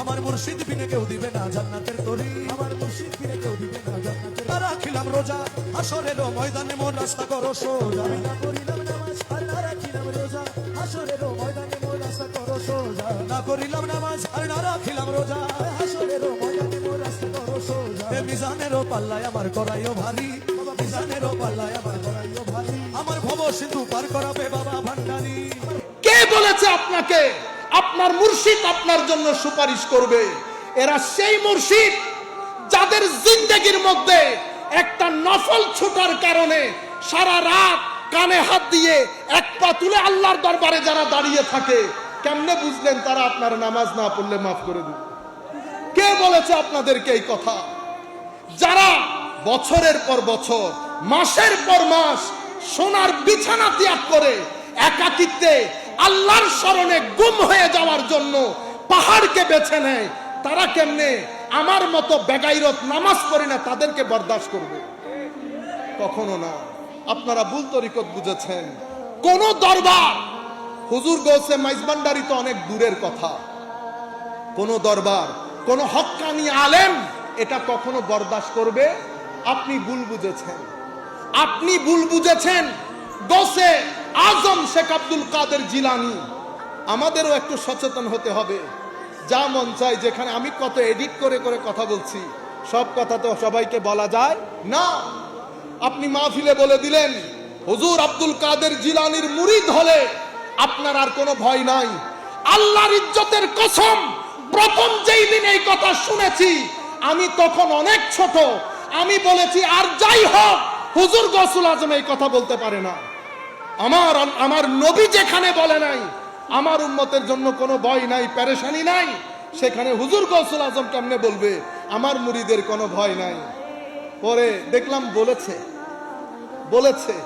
আমার মুর্শিদ বিনে কেউ দিবে না জান্নাতের তরি, আমার মুর্শিদ বিনে কেউ দিবে না জান্নাতের। রাখিলাম রোজা হাসরের ময়দানে মোর রাস্তা করো সোজা, না করিলাম নামাজ আর না রাখিলাম রোজা হাসরের ময়দানে মোর রাস্তা করো সোজা, না করিলাম নামাজ আর না রাখিলাম রোজা হাসরের ময়দানে মোর রাস্তা করো সোজা। এ মিজানেরও পাল্লায় আমার করাইও ভারী, বাবা মিজানেরও পাল্লায় আমার করাইও ভারী, আমার ভব সিন্ধু পার করাবে বাবা ভান্ডারী। কে বলেছে আপনাকে আপনার মুর্শিদ আপনার জন্য সুপারিশ করবে? এরা সেই মুর্শিদ যাদের জিন্দেগির মধ্যে একটা নফল ছুটার কারণে সারা রাত কানে হাত দিয়ে এক পা তুলে আল্লাহর দরবারে যারা দাঁড়িয়ে থাকে, কেমনে বুঝলেন তারা আপনার নামাজ না পড়লে মাফ করে দিবে? কে বলেছে আপনাদেরকে এই কথা? যারা বছরের পর বছর মাসের পর মাস সোনার বিছানা ত্যাগ করে একাকিত্বে আল্লাহর শরণে গুম হয়ে যাওয়ার জন্য পাহাড়কে বেছে নেয়, তারা কেমনে আমার মতো বেগাইরত নামাজ পড়ে না তাদেরকে বরদাস্ত করবে? কখনো না। আপনারা ভুল তরিকত বুঝেছেন। কোন দরবার, হুজুর গৌসে মাইজবান্ডারি তো অনেক দূরের কথা, কোন দরবার কোন হক্কানি আলেম এটা কখনো বরদাস্ত করবে? আপনি ভুল বুঝেছেন, আপনি ভুল বুঝেছেন। গৌসে আজম শেখ আব্দুল কাদের জিলানী, আমাদেরও একটু সচেতন হতে হবে। যা মন চায় যেখানে, আমি কত এডিট করে করে কথা বলছি, সব কথা তো সবাইকে বলা যায় না। আপনি মাহফিলে বলে দিলেন হুজুর আব্দুল কাদের জিলানীর মুরিদ হলে আপনার আর কোনো ভয় নাই। আল্লাহর ইজ্জতের কসম, প্রথম যেই দিন এই কথা শুনেছি আমি তখন অনেক ছোট, আমি বলেছি আর যাই হোক হুজুর গৌসুল আজম এই কথা বলতে পারে না। আমার নবী যেখানে বলে নাই আমার উম্মতের জন্য কোনো ভয় নাই, পেরেশানি নাই, সেখানে হুজুর গৌসুল আজম কেমনে বলবে আমার মুরিদের কোনো ভয় নাই? পরে দেখলাম বলেছে,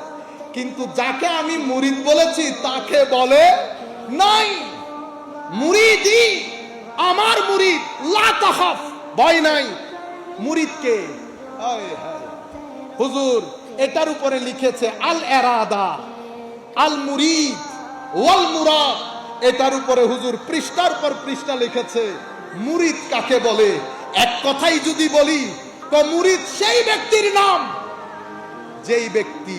কিন্তু যাকে আমি মুরিদ বলেছি তাকে বলে নাই। মুরিদি আমার মুরিদ, লা তাখাফ, ভয় নাই। মুরিদকে হুজুর এটার উপরে লিখেছে আল এরাদা আল মুরিদ ওয়াল মুরাদ, এটার উপরে হুজুর পৃষ্ঠার পর পৃষ্ঠা লিখেছে মুরিদ কাকে বলে। এক কথাই যদি বলি তো মুরিদ সেই ব্যক্তির নাম যেই ব্যক্তি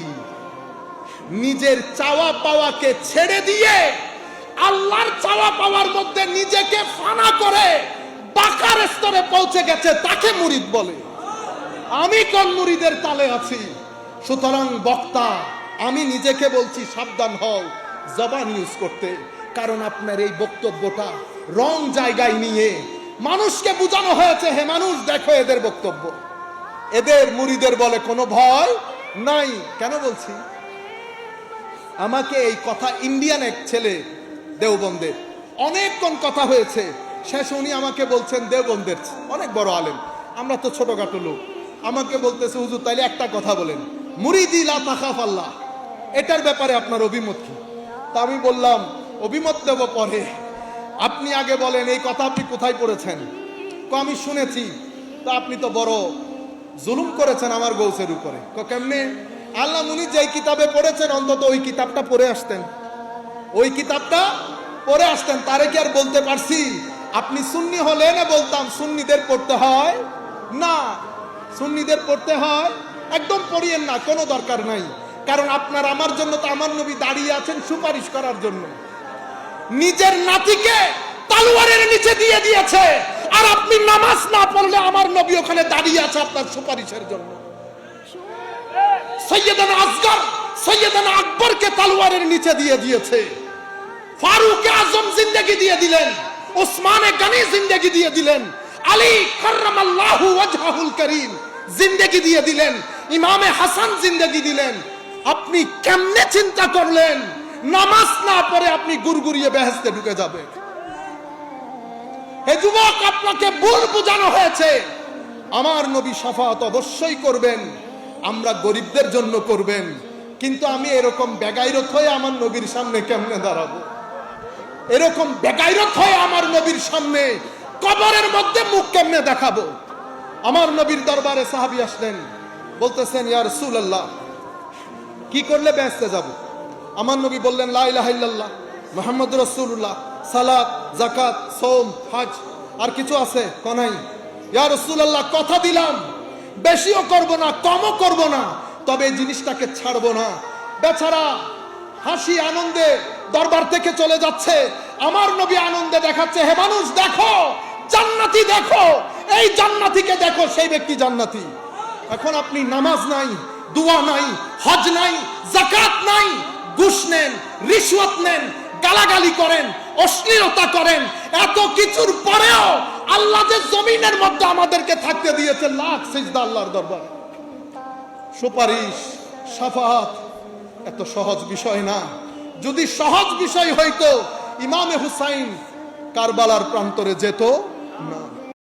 নিজের চাওয়া পাওয়াকে ছেড়ে দিয়ে আল্লাহর চাওয়া পাওয়ার মধ্যে নিজেকে ফানা করে বাকার স্তরে পৌঁছে গেছে, তাকে মুরিদ বলে। আমি কোন মুরিদের তালে আছি? সুতরাং বক্তা আমি নিজেকে বলছি সাবধান হও জবান ইউজ করতে, কারণ আপনার এই বক্তব্যটা রং জায়গায় নিয়ে মানুষকে বোঝানো হয়েছে, হে মানুষ দেখো এদের বক্তব্য, এদের মুরিদের বলে কোনো ভয় নাই। কেন বলছি? আমাকে এই কথা ইন্ডিয়ান এক ছেলে দেওবন্দের, অনেকক্ষণ কথা হয়েছে, শেষে উনি আমাকে বলছেন, দেওবন্দের অনেক বড় আলেম, আমরা তো ছোটখাটো লোক, আমাকে বলতেছে হুজুর তাইলে একটা কথা বলেন, মুরিদি লা তাখাফ আল্লাহ, এটার ব্যাপারে আপনার অভিমত কি? তা আমি বললাম অভিমত দেব পরে, আপনি আগে বলেন এই কথা আপনি কোথায় পড়েছেন? আমি শুনেছি। তা আপনি তো বড় জুলুম করেছেন আমার গৌসের উপরে। কেমনে? আল্লাহ মুনি যেই কিতাবে পড়েছেন অন্তত ওই কিতাবটা পড়ে আসতেন, ওই কিতাবটা পড়ে আসতেন, তারে কি আর বলতে পারছি? আপনি সুন্নি হলে না বলতাম সুন্নিদের পড়তে হয় না, সুন্নিদের পড়তে হয়, একদম পড়িয়েন না, কোনো দরকার নাই। কারণ আপনার আমার জন্য তো আমার নবী দাঁড়িয়ে আছেন সুপারিশ করার জন্য, নিজের নাতিকে তলোয়ারের নিচে দিয়ে দিয়েছে, আর আপনি নামাজ না পড়লে আমার নবী ওখানে দাঁড়িয়ে আছে আপনার সুপারিশের জন্য। সৈয়দানা আসগর সৈয়দানা আকবরকে তলোয়ারের নিচে দিয়ে দিয়েছে, ফারুক আজম জিন্দেগি দিয়ে দিলেন, ওসমানে গনি জিন্দেগি দিয়ে দিলেন, আলী কাররামাল্লাহু ওয়াজহাহুল কারীম জিন্দেগি দিয়ে দিলেন, ইমামে হাসান জিন্দেগি দিলেন। আপনি কেমনে চিন্তা করলেন নামাজ না পড়ে আপনি গুরগুরিয়ে বেহেশতে ঢুকে যাবেন? হে যুবক, আপনাকে ভুল বোঝানো হয়েছে। আমার নবী শাফাত অবশ্যই করবেন, আমরা গরিবদের জন্য করবেন, কিন্তু আমি এরকম বেগাইরত হয়ে আমার নবীর সামনে কেমনে দাঁড়াবো? এরকম বেগাইরত হয়ে আমার নবীর সামনে কবরের মধ্যে মুখ কেমনে দেখাবো? আমার নবীর দরবারে সাহাবী আসলেন, বলতেছেন ইয়া রাসূলুল্লাহ কি করলে বেহেশতে যাব? আমার নবী বললেন লা ইলাহা ইল্লাল্লাহ মুহাম্মাদুর রাসূলুল্লাহ, সালাত, যাকাত, সাওম, হজ। আর কিছু আছে কনাই? ইয়া রাসূলুল্লাহ, কথা দিলাম বেশিও করব না কমও করব না, তবে এই জিনিসটাকে ছাড়বো না। বেচারা হাসি আনন্দে দরবার থেকে চলে যাচ্ছে, আমার নবী আনন্দে দেখাচ্ছে, হে মানুষ দেখো জান্নাতি, দেখো এই জান্নাতিকে দেখো, সেই ব্যক্তি জান্নাতি। এখন আপনি নামাজ নাই, দোয়া নাই, হজ নাই, যাকাত নাই, ঘুষ নেন, রিশওয়াত নেন, গালাগালি করেন, অশ্লীলতা করেন, এত কিছুর পরেও আল্লাহ যে জমিনের মধ্যে আমাদেরকে থাকতে দিয়েছে, লাখ সিজদা আল্লাহর দরবারে। সুপারিশ, শাফাআত এত সহজ বিষয় না। যদি সহজ বিষয় হইতো ইমামে হুসাইন কারবালার প্রান্তরে যেত না।